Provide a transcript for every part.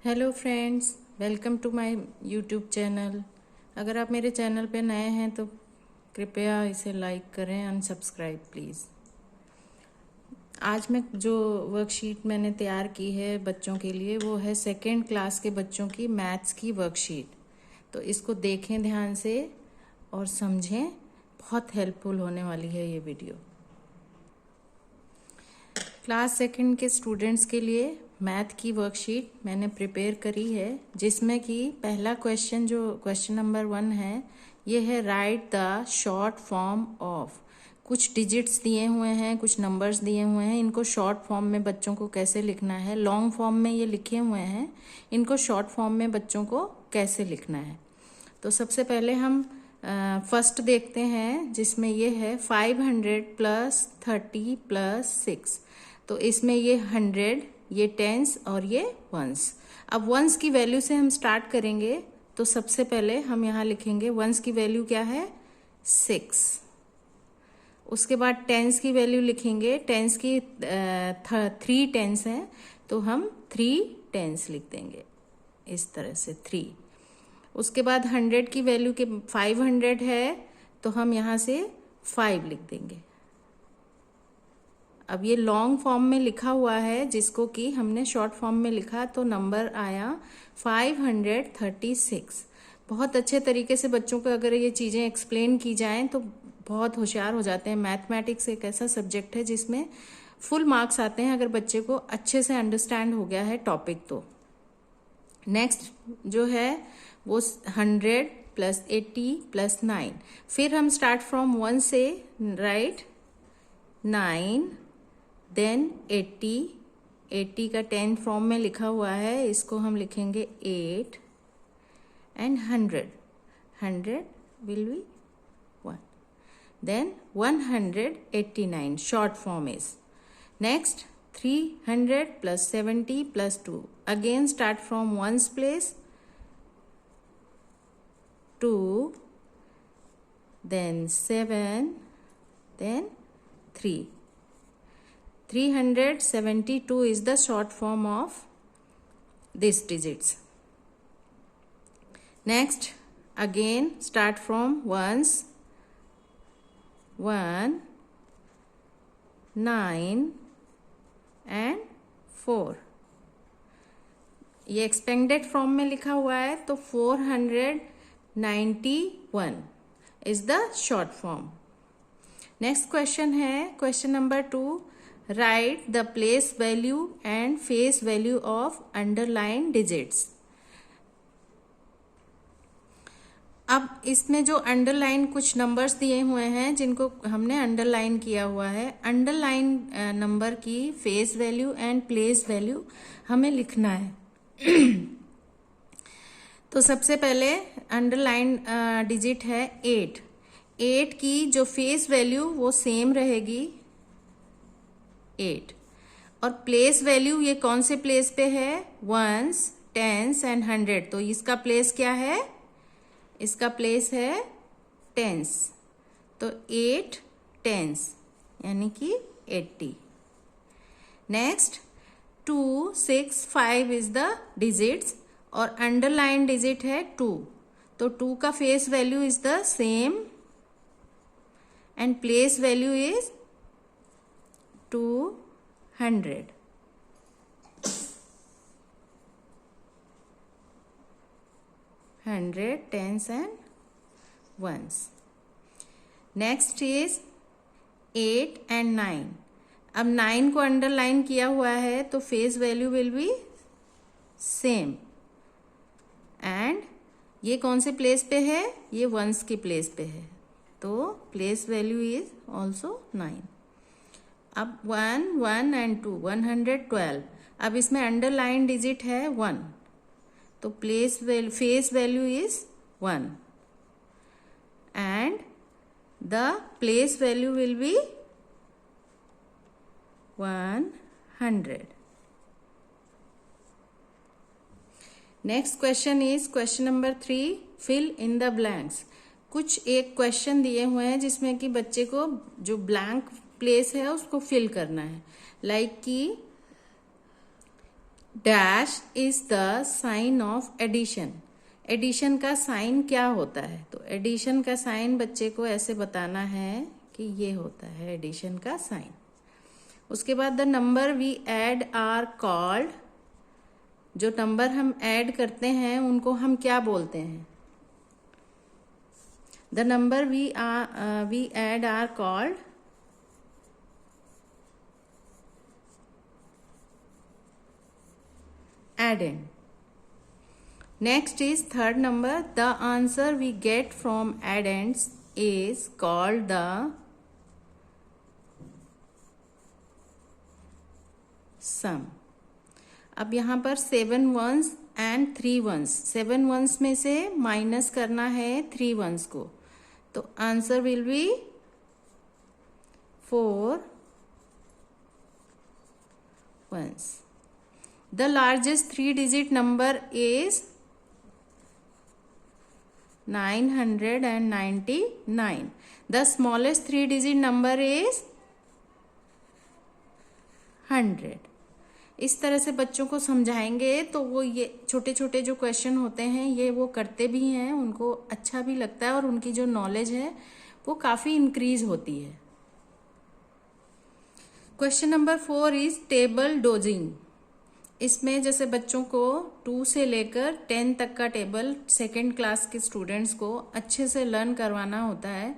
Hello friends, welcome to my YouTube channel. अगर आप मेरे चैनल पे नए हैं तो कृपया इसे लाइक करें एंड सब्सक्राइब प्लीज़। आज मैं जो वर्कशीट मैंने तैयार की है बच्चों के लिए वो है सेकेंड क्लास के बच्चों की मैथ्स की वर्कशीट। तो इसको देखें ध्यान से और समझें, बहुत हेल्पफुल होने वाली है ये वीडियो। क्लास सेकंड के स्टूडेंट्स के लिए मैथ की वर्कशीट मैंने प्रिपेयर करी है, जिसमें कि पहला क्वेश्चन जो क्वेश्चन नंबर 1 है ये है right the short form of. कुछ डिजिट्स दिए हुए हैं, कुछ नंबर्स दिए हुए हैं, इनको शॉर्ट फॉर्म में बच्चों को कैसे लिखना है। लॉन्ग फॉर्म में ये लिखे हुए हैं, इनको शॉर्ट फॉर्म में बच्चों को कैसे लिखना है। तो सबसे पहले हम फर्स्ट देखते हैं, जिसमें ये है 500 प्लस 30 प्लस 6। तो इसमें ये 100, ये टेंस और ये वंस। अब वंस की वैल्यू से हम स्टार्ट करेंगे। तो सबसे पहले हम यहाँ लिखेंगे वंस की वैल्यू क्या है 6। उसके बाद टेंस की वैल्यू लिखेंगे। टेंस की 3 टेंस हैं, तो हम 3 टेंस लिख देंगे इस तरह से 3। उसके बाद 100 की वैल्यू के 500 है, तो हम यहाँ से 5 लिख देंगे। अब ये लॉन्ग फॉर्म में लिखा हुआ है, जिसको कि हमने शॉर्ट फॉर्म में लिखा, तो नंबर आया 536। बहुत अच्छे तरीके से बच्चों को अगर ये चीज़ें एक्सप्लेन की जाएं तो बहुत होशियार हो जाते हैं। मैथमेटिक्स एक ऐसा सब्जेक्ट है जिसमें फुल मार्क्स आते हैं अगर बच्चे को अच्छे से अंडरस्टैंड हो गया है टॉपिक। तो नेक्स्ट जो है वो 100 प्लस 80 प्लस 9। फिर हम स्टार्ट फ्रॉम 1 से राइट 9, देन 80 का 10 फॉर्म में लिखा हुआ है, इसको हम लिखेंगे 8 and 100 will be 1, then 189 short form is. Next 300 plus 70 plus 2। Again start from 1's place 2, then 7, then 3. 372 is the short form of these digits. Next, again start from 1's, 1, 9 and 4। ये expanded form में लिखा हुआ है, तो 491 is the short form. Next question है question number 2, write the place value and face value of underline digits. अब इसमें जो अंडरलाइन कुछ नंबर्स दिए हुए हैं जिनको हमने अंडरलाइन किया हुआ है, अंडरलाइन नंबर की face value and place value हमें लिखना है। तो सबसे पहले अंडरलाइन डिजिट है 8। 8 की जो फेस वैल्यू वो सेम रहेगी 8, और प्लेस वैल्यू ये कौन से प्लेस पे है, 1s, 10s एंड 100। तो इसका प्लेस क्या है, इसका प्लेस है 10s। तो 8 10s यानी कि 80। नेक्स्ट 2, 6, 5 इज द डिजिट्स, और अंडरलाइन डिजिट है 2। तो 2 का face value is the same and place value is 200। Hundred, tens and ones. Next is 8 and 9। अब 9 को अंडरलाइन किया हुआ है, तो face value will be same, and ये कौन से प्लेस पे है, ये वंस की प्लेस पे है, तो प्लेस वैल्यू इज ऑल्सो 9। अब 1, 1 एंड 2, 112। अब इसमें अंडरलाइन डिजिट है 1, तो face value is 1 and the place value will be 100। Next question is question number 3, fill in the blanks. कुछ एक क्वेश्चन दिए हुए हैं जिसमें कि बच्चे को जो ब्लैंक प्लेस है उसको फिल करना है। लाइक कि dash is the sign of addition. Addition का साइन क्या होता है? तो एडिशन का साइन बच्चे को ऐसे बताना है कि ये होता है एडिशन का साइन। उसके बाद the number we add are called, जो नंबर हम ऐड करते हैं उनको हम क्या बोलते हैं? The number we add are called addend. Next is third number. The answer we get from addends is called the sum. अब यहाँ पर 7 ones and 3 ones, 7 ones में से माइनस करना है 3 ones को, तो answer will be 4 ones. The largest 3-digit number is 999. The smallest 3-digit number is 100. इस तरह से बच्चों को समझाएंगे तो वो ये छोटे छोटे जो क्वेश्चन होते हैं ये वो करते भी हैं, उनको अच्छा भी लगता है और उनकी जो नॉलेज है वो काफ़ी इंक्रीज होती है। Question number 4 is table dosing. इसमें जैसे बच्चों को 2 से लेकर 10 तक का टेबल सेकेंड क्लास के स्टूडेंट्स को अच्छे से लर्न करवाना होता है।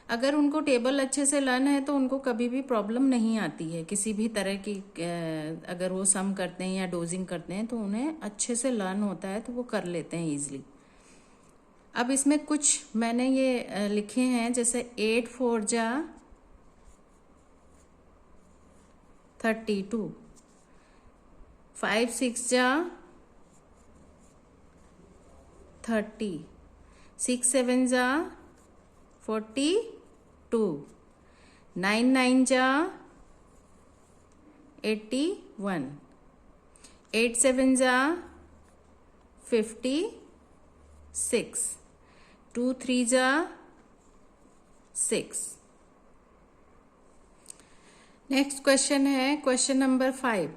अगर उनको टेबल अच्छे से लर्न है तो उनको कभी भी प्रॉब्लम नहीं आती है किसी भी तरह की। अगर वो सम करते हैं या डोजिंग करते हैं तो उन्हें अच्छे से लर्न होता है, तो वो कर लेते हैं ईजिली। अब इसमें कुछ मैंने ये लिखे हैं, जैसे 8 4 जा 32, 5 6 जा 30, 6 7 जा 42, 9 9 जा 81, 8 7 जा 56, 2 3 जा 6। नेक्स्ट क्वेश्चन है क्वेश्चन नंबर 5।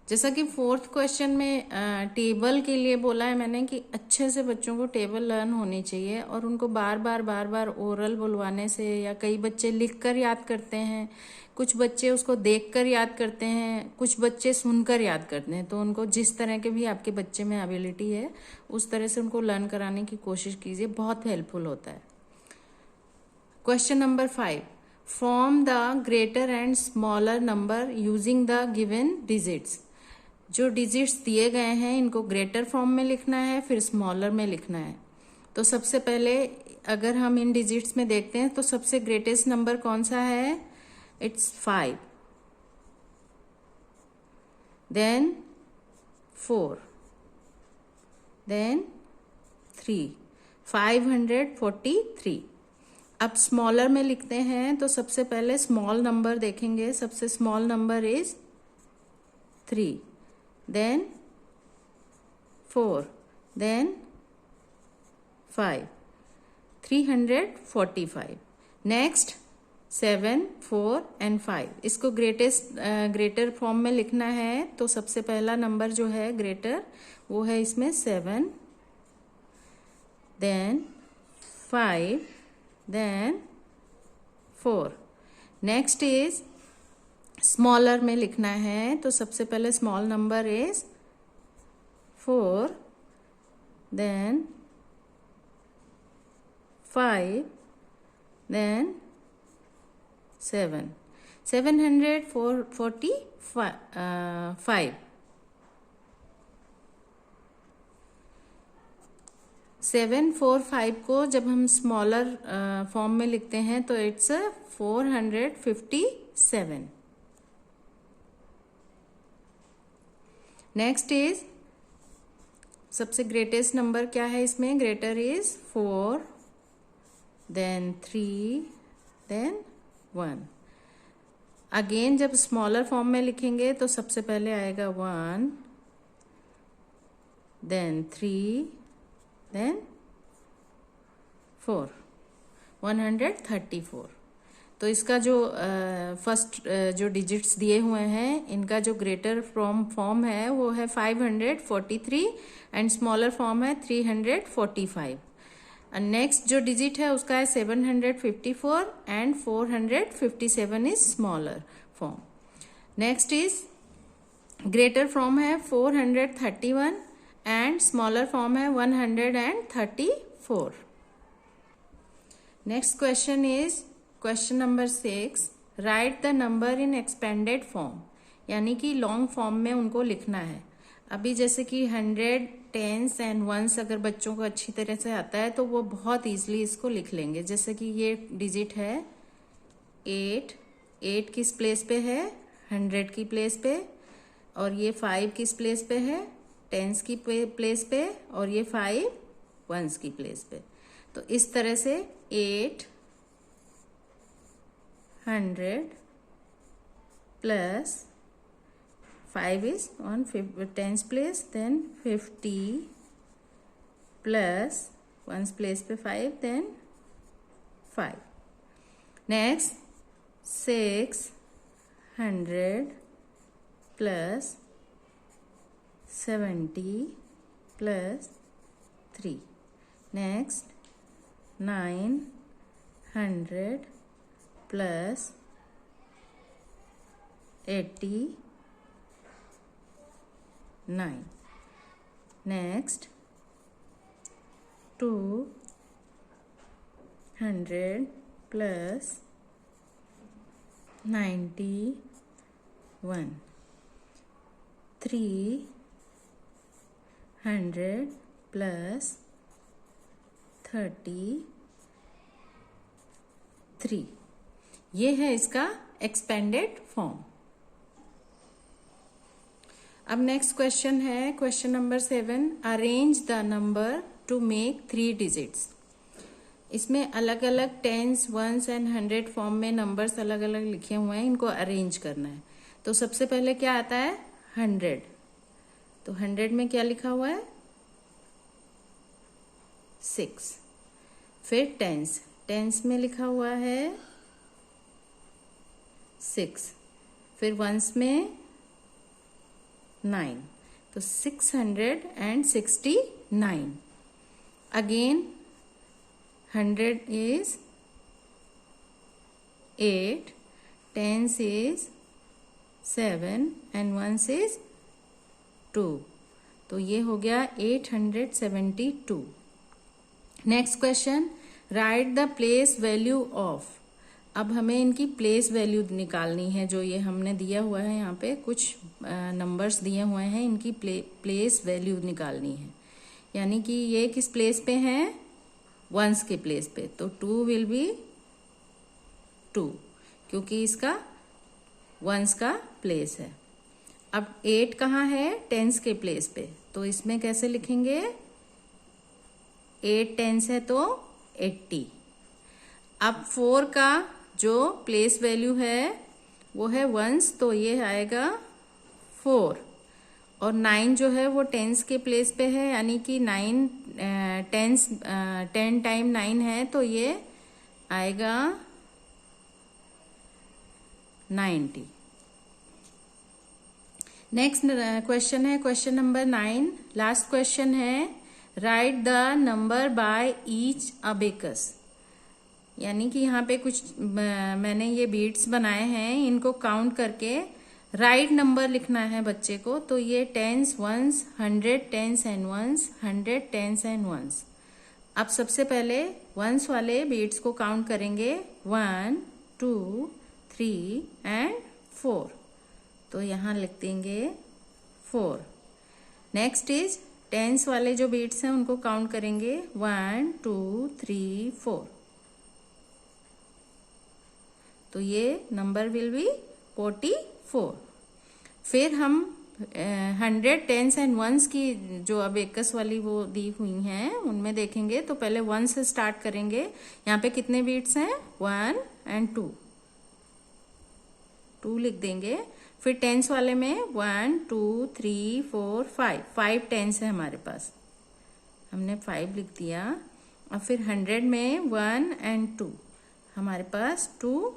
जैसा कि फोर्थ क्वेश्चन में टेबल के लिए बोला है मैंने कि अच्छे से बच्चों को टेबल लर्न होनी चाहिए और उनको बार बार ओरल बुलवाने से, या कई बच्चे लिख कर याद करते हैं, कुछ बच्चे उसको देख कर याद करते हैं, कुछ बच्चे सुनकर याद करते हैं। तो उनको जिस तरह के भी आपके बच्चे में एबिलिटी है उस तरह से उनको लर्न कराने की कोशिश कीजिए, बहुत हेल्पफुल होता है। Question number 5, form the greater and smaller number using the given digits. जो डिजिट्स दिए गए हैं इनको ग्रेटर फॉर्म में लिखना है, फिर स्मॉलर में लिखना है। तो सबसे पहले अगर हम इन डिजिट्स में देखते हैं तो सबसे ग्रेटेस्ट नंबर कौन सा है? It's 5, then 4, then 3, 543। अब स्मॉलर में लिखते हैं तो सबसे पहले स्मॉल नंबर देखेंगे, सबसे small number is 3, then 4, then 5, 345। Next 7 4 and 5, इसको ग्रेटर फॉर्म में लिखना है। तो सबसे पहला नंबर जो है ग्रेटर वो है इसमें 7, then 5, then 4। Next is smaller में लिखना है, तो सबसे पहले small number is 4, then 5, then 7, 745। 745 को जब हम स्मॉलर फॉर्म में लिखते हैं तो इट्स 457। नेक्स्ट इज सबसे ग्रेटेस्ट नंबर क्या है इसमें? Greater is 4, then 3, then 1। Again जब स्मॉलर फॉर्म में लिखेंगे तो सबसे पहले आएगा 1, देन 3, देन 4, 134। तो इसका जो फर्स्ट जो डिजिट्स दिए हुए हैं, इनका जो ग्रेटर फॉर्म है वो है 543 एंड स्मॉलर फॉर्म है 345। नेक्स्ट जो डिजिट है उसका है 754 and 457 is smaller form. Next is greater form है 431 एंड स्मॉलर फॉर्म है 134। Next question is question number 6, right the number in expanded form, यानी कि लॉन्ग फॉर्म में उनको लिखना है। अभी जैसे कि 100, टेंस एंड वंस अगर बच्चों को अच्छी तरह से आता है तो वो बहुत इजीली इसको लिख लेंगे। जैसे कि ये डिजिट है 8, 8 किस प्लेस पे है, 100 की प्लेस पे, और ये 5 किस प्लेस पे है, टेंस की प्लेस पे, और ये 5 वंस की प्लेस पे। तो इस तरह से 8, 100 plus 5 is on tens place, then 50 plus ones place पे 5, then 5. Next 600 plus 70 plus 3. Next 900 plus 89. Next 200 plus 91. 300 plus 33। ये है इसका एक्सपेंडेड फॉर्म। अब नेक्स्ट क्वेश्चन है question number 7, arrange the number two make 3 digits. इसमें अलग अलग टेंस, वंस एंड 100 फॉर्म में नंबर्स अलग अलग लिखे हुए हैं, इनको अरेंज करना है। तो सबसे पहले क्या आता है 100, तो 100 में क्या लिखा हुआ है 6। फिर टेंस, टेंस में लिखा हुआ है 6। फिर वंस में 9, तो 669। Again 100 is 8, tens is 7 and ones is 2, तो ये हो गया 872। Next question, right the place value of. अब हमें इनकी प्लेस वैल्यू निकालनी है। जो ये हमने दिया हुआ है, यहाँ पे कुछ नंबर्स दिए हुए हैं, इनकी प्लेस वैल्यू निकालनी है। यानी कि ये किस प्लेस पे हैं, वंस के प्लेस पे, तो 2 विल बी 2, क्योंकि इसका वंस का प्लेस है। अब 8 कहाँ है, टेंस के प्लेस पे, तो इसमें कैसे लिखेंगे, 8 टेंस है तो 80। अब 4 का जो प्लेस वैल्यू है वो है वंस, तो ये आएगा 4। और 9 जो है वो टेंस के प्लेस पे है, यानी कि 9 टेंस 10 टाइम 9 है, तो ये आएगा 90। नेक्स्ट क्वेश्चन है क्वेश्चन नंबर 9, लास्ट क्वेश्चन है, right the number by each abacus. यानी कि यहाँ पे कुछ मैंने ये बीट्स बनाए हैं, इनको काउंट करके राइट नंबर लिखना है बच्चे को। तो ये tens ones, 100 tens and ones, 100 tens and ones. अब सबसे पहले वंस वाले बीट्स को काउंट करेंगे, 1 2 3 एंड 4, तो यहाँ लिख देंगे 4। नेक्स्ट इज टेंस वाले जो बीट्स हैं उनको काउंट करेंगे, 1 2 3 4, तो ये नंबर विल बी 44। फिर हम 100 टेंस एंड वंस की जो अब एकस वाली वो दी हुई हैं उनमें देखेंगे, तो पहले 1 से स्टार्ट करेंगे। यहाँ पे कितने बीट्स हैं, 1 एंड 2, 2 लिख देंगे। फिर टेंस वाले में 1 2 3 4 5, 5 टेंस है हमारे पास, हमने 5 लिख दिया। और फिर 100 में 1 एंड 2, हमारे पास 2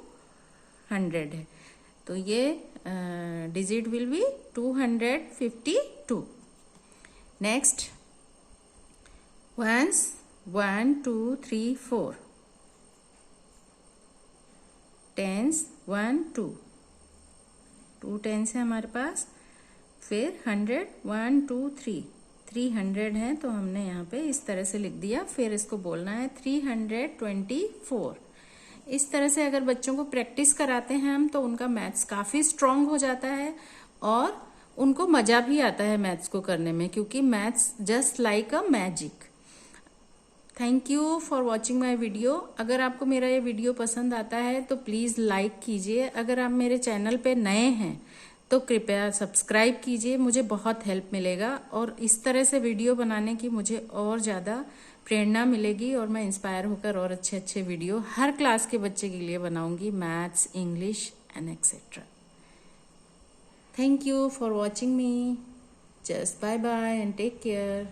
100 है, तो ये digit will be 252. Next, ones 1 2 3 4, tens 1 2, 2 tens है हमारे पास, फिर 100 1 2 3, 300 है तो हमने यहाँ पे इस तरह से लिख दिया। फिर इसको बोलना है 324। इस तरह से अगर बच्चों को प्रैक्टिस कराते हैं हम तो उनका मैथ्स काफी स्ट्रांग हो जाता है और उनको मजा भी आता है मैथ्स को करने में, क्योंकि maths just like a magic. Thank you for watching my video. अगर आपको मेरा ये वीडियो पसंद आता है तो प्लीज लाइक कीजिए। अगर आप मेरे चैनल पे नए हैं तो कृपया सब्सक्राइब कीजिए, मुझे बहुत हेल्प मिलेगा और इस तरह से वीडियो बनाने की मुझे और ज़्यादा प्रेरणा मिलेगी और मैं इंस्पायर होकर और अच्छे अच्छे वीडियो हर क्लास के बच्चे के लिए बनाऊंगी, maths, English and etcetera. Thank you for watching me. Just bye bye and take care.